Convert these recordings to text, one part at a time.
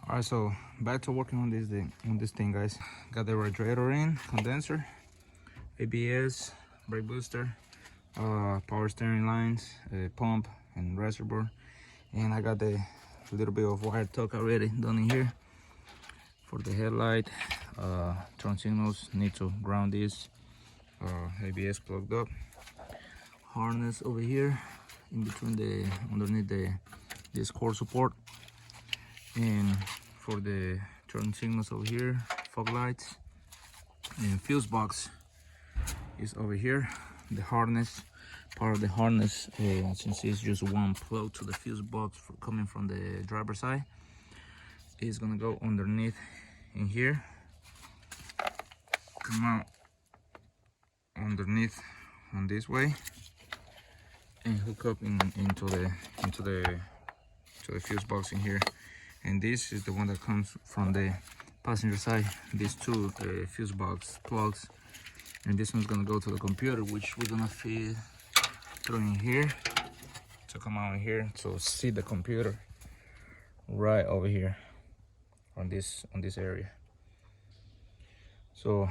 Alright, so back to working on this thing, guys. Got the radiator in, condenser, ABS, brake booster, power steering lines, pump and reservoir, and I got the little bit of wire tuck already done in here for the headlight. Turn signals, need to ground this. ABS plugged up, harness over here in between underneath this core support, and for the turn signals over here, fog lights, and fuse box is over here. The harness, part of the harness, since it's just one plug to the fuse box coming from the driver's side, is gonna go underneath in here, come out underneath on this way, and hook up into the fuse box in here. And this is the one that comes from the passenger side, these two fuse box plugs, and this one's gonna go to the computer, which we're gonna feed through in here to come out in here to see the computer right over here on this area. So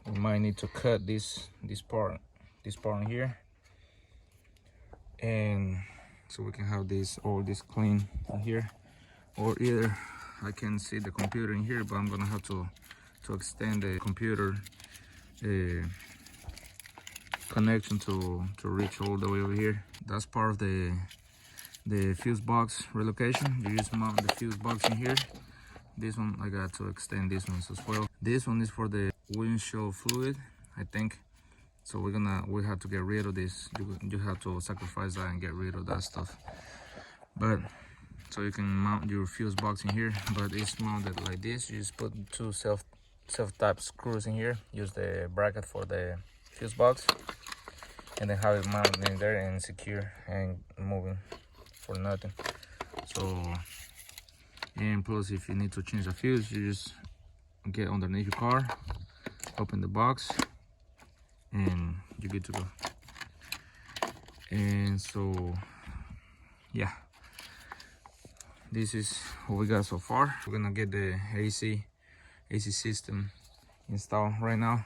we might need to cut this part in here, and so we can have all this clean in here. Or either I can see the computer in here, but I'm gonna have to extend the computer connection to reach all the way over here. That's part of the fuse box relocation. You just mount the fuse box in here. This one I got to extend this one as well. This one is for the windshield fluid, I think. So we have to get rid of this. You have to sacrifice that and get rid of that stuff. But so you can mount your fuse box in here, but it's mounted like this. You just put two self-type screws in here, use the bracket for the fuse box, and then have it mounted in there and secure and moving for nothing. So, and plus if you need to change the fuse, you just get underneath your car, open the box, and you're good to go. And so yeah, this is what we got so far. We're gonna get the AC system installed right now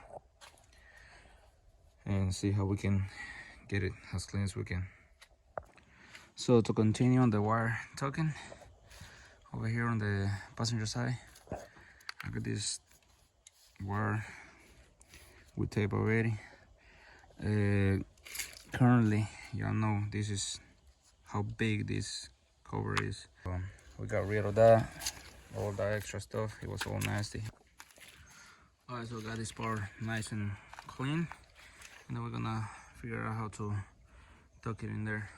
and see how we can get it as clean as we can. So to continue on the wire tucking, over here on the passenger side, I got this wire with tape already. Currently, y'all know this is how big this cover is. We got rid of that, all that extra stuff. It was all nasty. Alright, so I got this part nice and clean, and then we're gonna figure out how to tuck it in there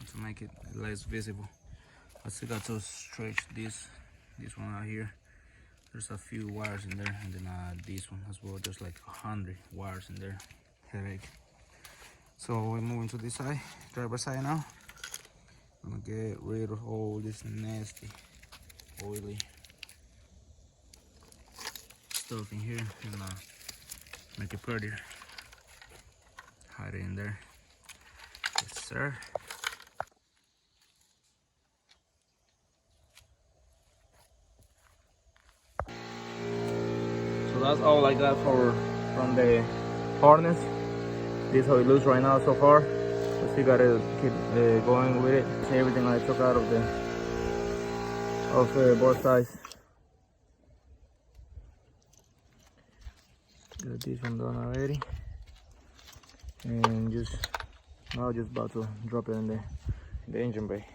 to make it less visible. I still got to stretch this one out here. There's a few wires in there, and then this one as well. There's like 100 wires in there. Headache. So we're moving to this side, driver's side now. I'm gonna get rid of all this nasty, oily stuff in here and make it prettier. Hide it in there. Yes, sir. So that's all I got from the harness. This is how it looks right now so far. So you gotta keep going with it. See everything I took out of both sides. Got this one done already, and now just about to drop it in the engine bay.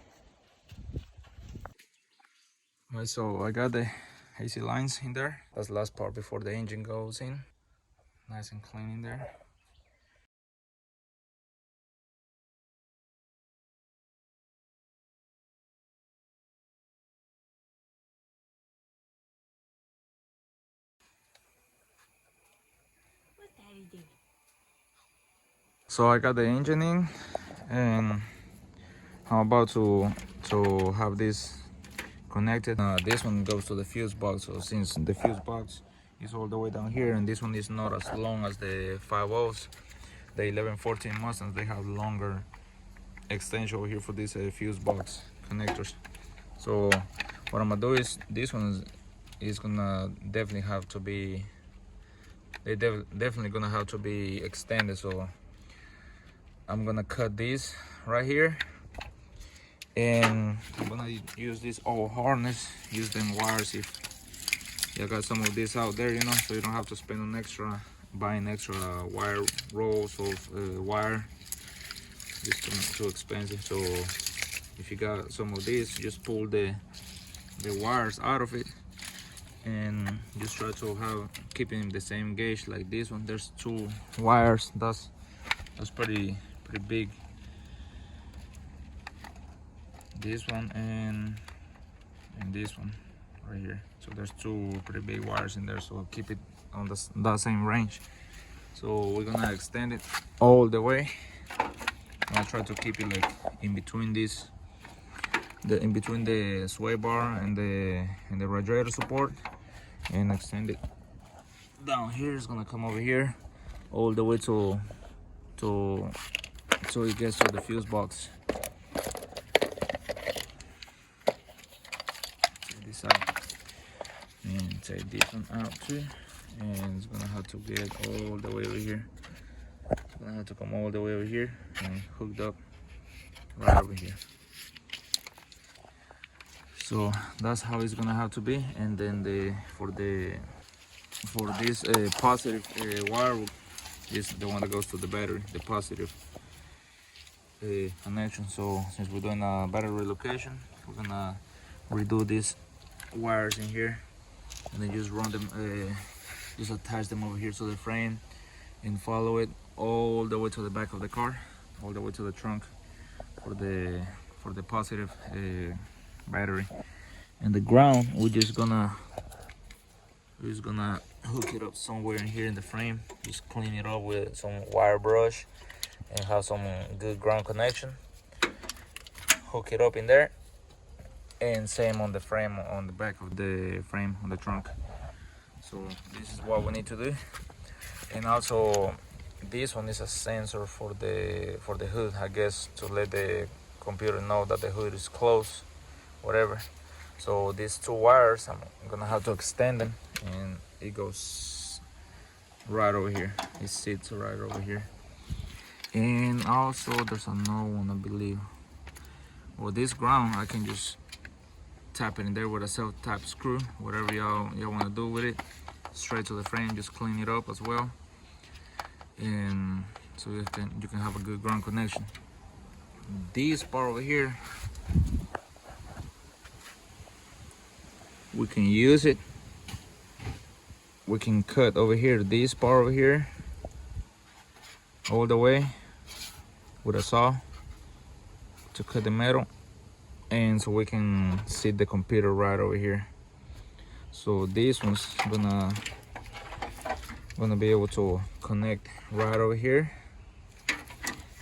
Alright, so I got the AC lines in there. That's the last part before the engine goes in. Nice and clean in there. So I got the engine in, and I'm about to have this connected. This one goes to the fuse box. So since the fuse box is all the way down here, and this one is not as long as the 5.0s, the 1114 Mustangs, they have longer extension over here for this fuse box connectors. So what I'm gonna do is this one is gonna definitely have to be, definitely gonna have to be extended. So I'm gonna cut this right here, and I'm gonna use this old harness, use them wires if you got some of this out there, you know, so you don't have to spend an extra, buying extra wire rolls of wire. It's too expensive. So if you got some of this, just pull the wires out of it and just try to have keeping the same gauge like this one. There's 2 wires. That's pretty big. This one and this one right here. So there's 2 pretty big wires in there. So keep it on that same range. So we're gonna extend it all the way. I'll try to keep it like in between this, in between the sway bar and the radiator support, and extend it down here. It's gonna come over here all the way to so it gets to the fuse box. Take this out and take this one out too, and it's gonna have to get all the way over here. It's gonna have to come all the way over here and hooked up right over here. So that's how it's gonna have to be. And then for this positive wire is the one that goes to the battery, the positive connection. So since we're doing a battery relocation, we're gonna redo these wires in here, and then just run them, just attach them over here to the frame, and follow it all the way to the back of the car, all the way to the trunk for the positive battery. And the ground, we're just gonna hook it up somewhere in here in the frame. Just clean it up with some wire brush and have some good ground connection. Hook it up in there, and same on the frame, on the back of the frame on the trunk. So this is what we need to do. And also this one is a sensor for the hood, I guess, to let the computer know that the hood is closed, whatever. So these 2 wires, I'm gonna have to extend them, and it goes right over here. It sits right over here. And also there's another one, I believe. Well, this ground, I can just tap it in there with a self-tap screw, whatever y'all want to do with it, straight to the frame. Just clean it up as well, and so you can have a good ground connection. This part over here, we can use it. We can cut over here, this part over here, all the way with a saw to cut the metal, and so we can sit the computer right over here. So this one's gonna be able to connect right over here,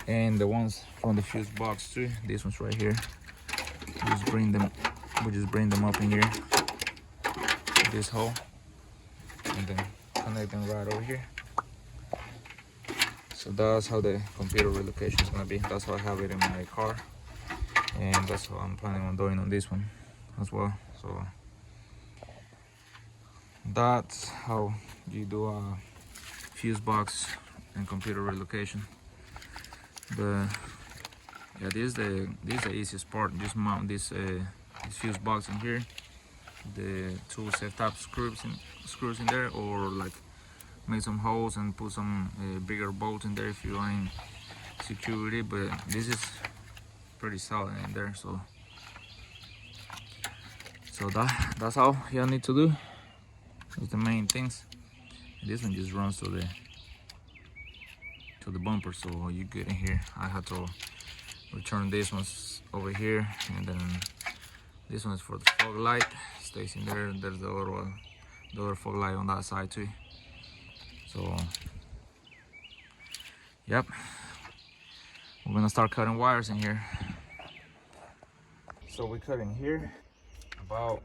and the ones from the fuse box too. This one's right here. We just bring them up in here, this hole, and then connect them right over here. So that's how the computer relocation is gonna be. That's how I have it in my car, and that's what I'm planning on doing on this one as well. So that's how you do a fuse box and computer relocation. But yeah, this is the easiest part. Just mount this fuse box in here, the 2 self-tap screws in there, or like make some holes and put some bigger bolts in there if you ain't security. But this is pretty solid in there. So that's all y'all need to do. That's the main things. This one just runs to the bumper, so you get in here. I had to return this one's over here, and then this one is for the fog light, stays in there. There's the other one, the other fog light on that side too. So yep, we're gonna start cutting wires in here. So we're cutting here about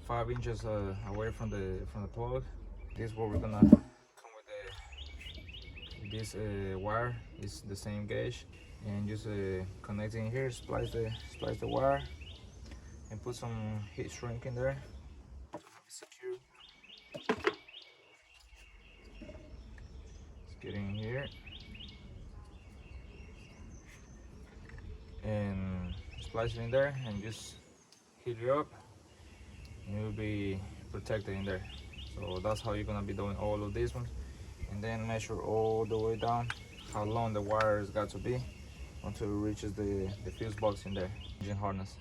5 inches away from the plug. This is where we're gonna come with this wire. It's the same gauge, and just connecting here, splice the wire, and put some heat shrink in there to have it secure. Let's get in here and splice it in there and just heat it up, and you'll be protected in there. So that's how you're gonna be doing all of these ones, and then measure all the way down how long the wire has got to be until it reaches the fuse box in there, engine harness.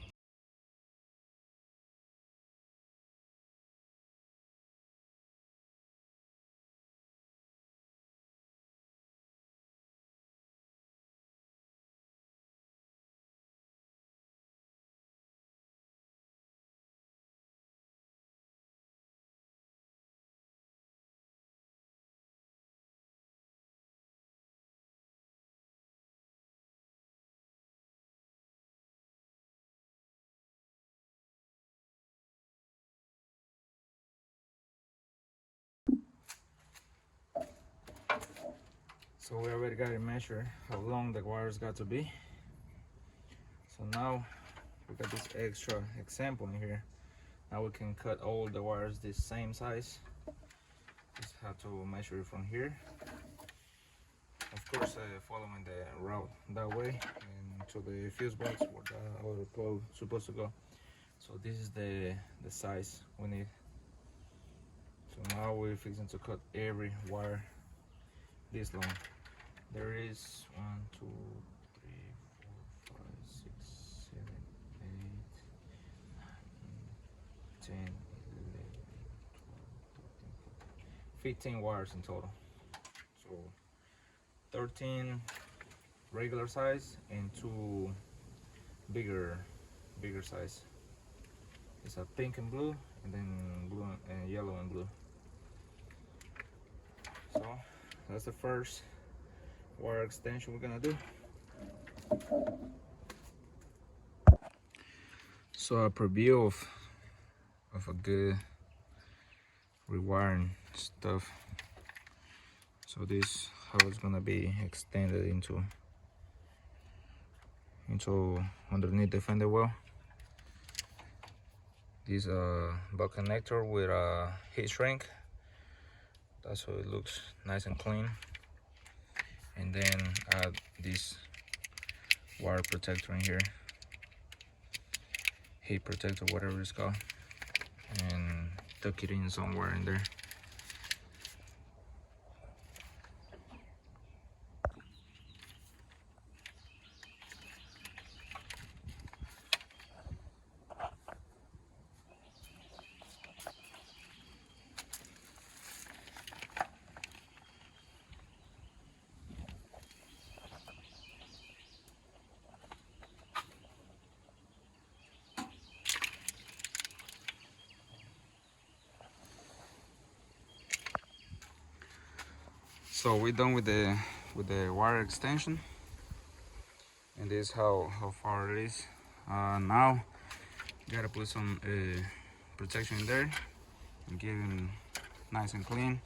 So we already got it measured how long the wires got to be. So now we got this extra example in here. Now we can cut all the wires the same size. Just have to measure it from here. Of course, following the route that way and to the fuse box where the other plug supposed to go. So this is the size we need. So now we're fixing to cut every wire this long. There is 1, 2, 3, 4, 5, 6, 7, 8, 9, 10, 11, 12, 13, 14, 15 wires in total. So 13 regular size and 2 bigger size. It's a pink and blue, and then blue and yellow and blue. So that's the first wire extension we're gonna do. So a preview of a good rewiring stuff. So this how it's gonna be extended into underneath the fender well. This butt connector with a heat shrink. That's how it looks, nice and clean. And then add this wire protector in here, heat protector, whatever it's called, and tuck it in somewhere in there. So we're done with the wire extension, and this is how far it is. Now gotta put some protection in there and get it nice and clean.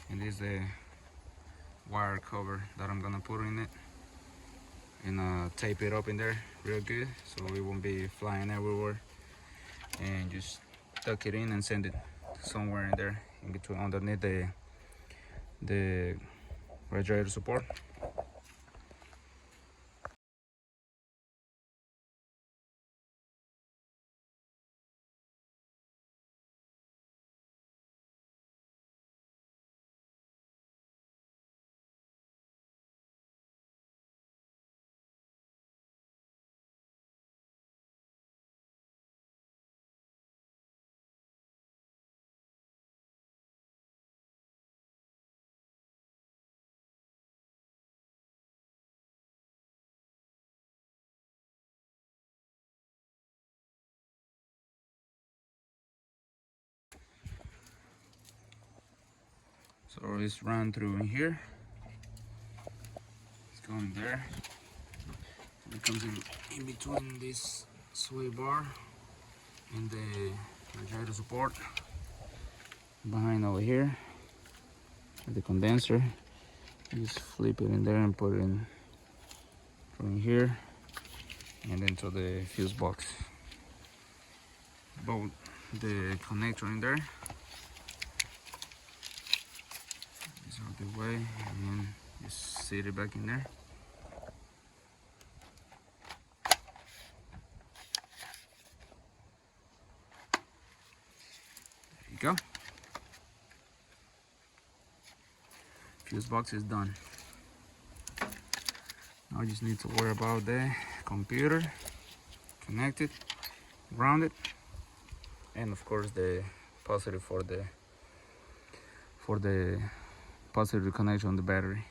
And this is the wire cover that I'm gonna put in it, and tape it up in there real good so it won't be flying everywhere, and just tuck it in and send it somewhere in there in between underneath the radiator support. So it's run through in here. It's going there. It comes in between this sway bar and the radiator support. Behind over here, the condenser. You just flip it in there and put it in from here, and then to the fuse box. bolt the connector in there. This out the way, and then just sit it back in there. There you go. Fuse box is done. Now I just need to worry about the computer, connected, grounded, and of course the positive for the positive connection on the battery,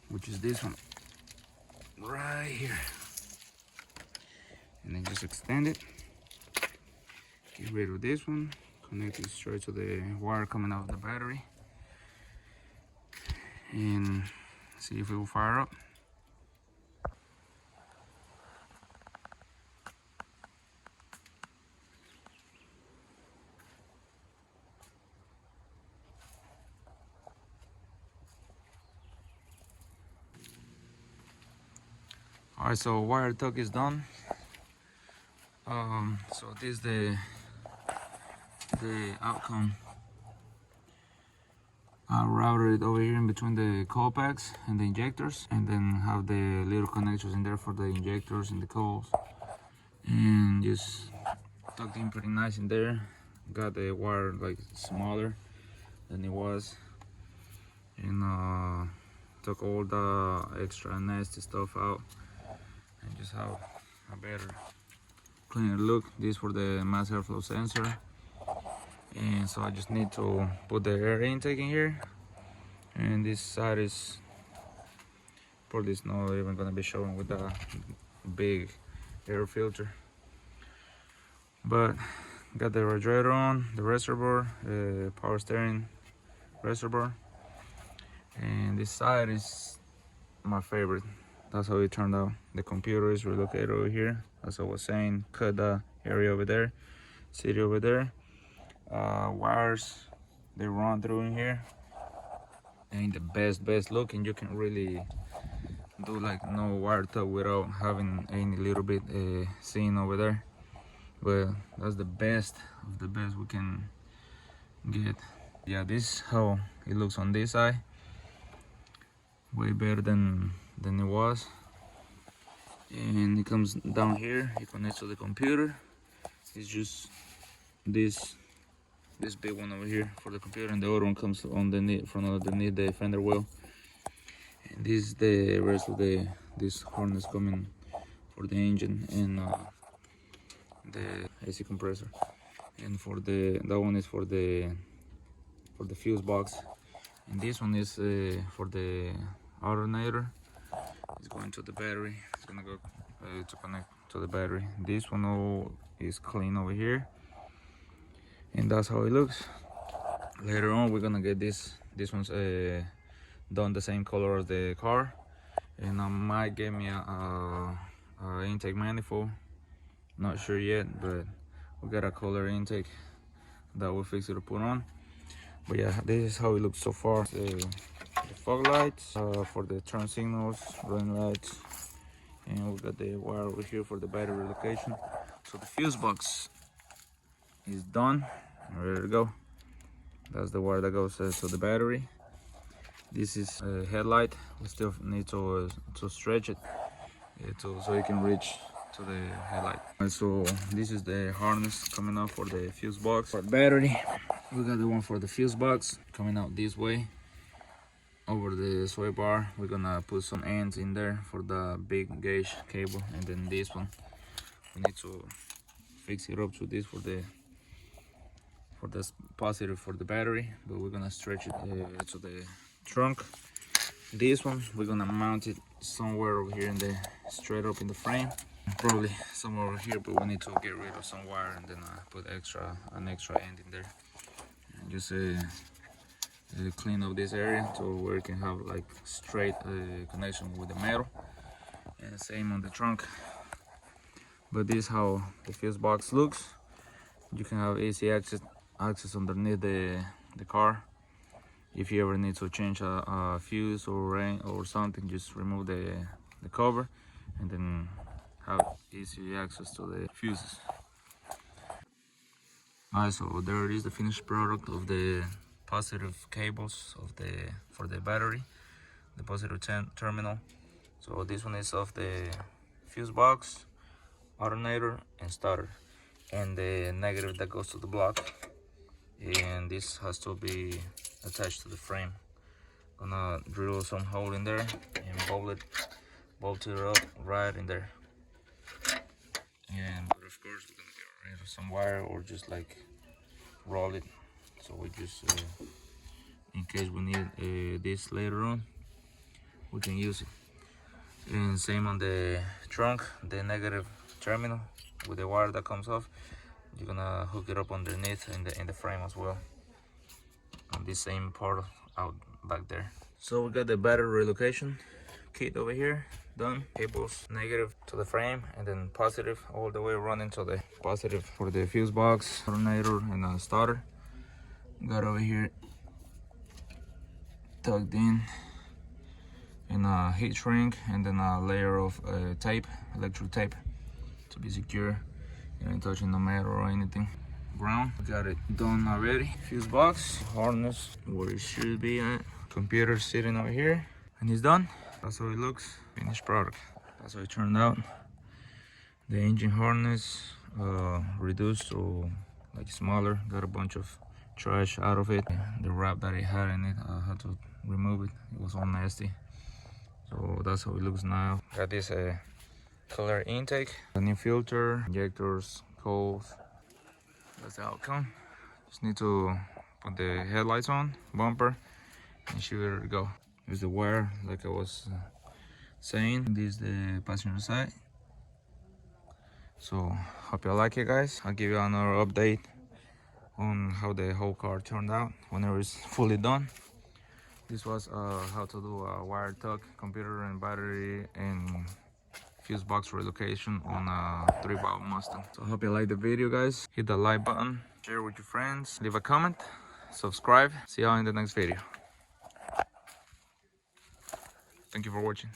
which is this one right here. And then just extend it, get rid of this one, connect it straight to the wire coming out of the battery, and see if it will fire up. All right, so wire tuck is done. So this is the outcome. I routed it over here in between the coil packs and the injectors, and then have the little connectors in there for the injectors and the coils, and just tucked in pretty nice in there. Got the wire like smaller than it was, and took all the extra nasty stuff out, and just have a better, cleaner look. This for the mass airflow sensor. And so I just need to put the air intake in here, and this side is probably not even gonna be showing with the big air filter, but got the radiator on, the reservoir, power steering reservoir, and this side is my favorite. That's how it turned out. The computer is relocated over here, as I was saying. Cut the area over there, city over there. Wires, they run through in here. Ain't the best look, and you can really do like no wire tuck without having any little bit seen over there. But that's the best of the best we can get. Yeah, this is how it looks on this side. Way better than it was. And it comes down here, it connects to the computer. It's just this big one over here for the computer, and the other one comes underneath, from underneath the fender well. And this is the rest of this harness coming for the engine and the AC compressor. And for that one is for the fuse box, and this one is for the alternator. It's going to the battery. It's gonna go to connect to the battery. This one all is clean over here, and that's how it looks. Later on we're gonna get this one's done the same color as the car, and I might get me a intake manifold. Not sure yet, but we got a color intake that we'll fix it to put on. But yeah, this is how it looks so far. The fog lights for the turn signals, running lights, and we got the wire over here for the battery relocation. So the fuse box is done and ready to go. That's the wire that goes to the battery. This is a headlight. We still need to stretch it so it can reach to the headlight. And so this is the harness coming out for the fuse box. For the battery, we got the one for the fuse box coming out this way over the sway bar. We're gonna put some ends in there for the big gauge cable, and then this one we need to fix it up to this for the positive for the battery, but we're gonna stretch it to the trunk. This one we're gonna mount it somewhere over here in the straight up in the frame, probably somewhere over here, but we need to get rid of some wire and then put an extra end in there, and just clean up this area to where it can have like straight connection with the metal, and same on the trunk. But this is how the fuse box looks. You can have AC access underneath the car. If you ever need to change a fuse or something, just remove the cover and then have easy access to the fuses. Alright, so there it is, the finished product of the positive cables of for the battery, the positive terminal. So this one is of the fuse box, alternator, and starter, and the negative that goes to the block. And this has to be attached to the frame. Gonna drill some hole in there and bolt it up right in there. And but of course we're gonna get rid of some wire or just like roll it, so we just in case we need this later on, we can use it. And same on the trunk, the negative terminal with the wire that comes off, you're gonna hook it up underneath in the frame as well, on this same part out back there. So we got the battery relocation kit over here done. Cables negative to the frame and then positive all the way running to the positive for the fuse box, alternator, and a starter. Got over here tucked in a heat shrink, and then a layer of tape, electric tape, to be secure. You ain't touching the metal or anything. Ground, got it done already. Fuse box, harness where it should be at. Computer sitting over here, and it's done. That's how it looks, finished product. That's how it turned out. The engine harness reduced to like smaller. Got a bunch of trash out of it. The wrap that it had in it, I had to remove it. It was all nasty. So that's how it looks now. Got this color intake, a new filter, injectors, coils. That's the outcome. Just need to put the headlights on, bumper, and shoot it to go. Here's the wire, like I was saying. This is the passenger side. So hope you like it, guys. I'll give you another update on how the whole car turned out whenever it's fully done. This was how to do a wire tuck, computer and battery and fuse box relocation on a 3-valve Mustang. So I hope you like the video, guys. Hit the like button, share with your friends, leave a comment, subscribe. See you all in the next video. Thank you for watching.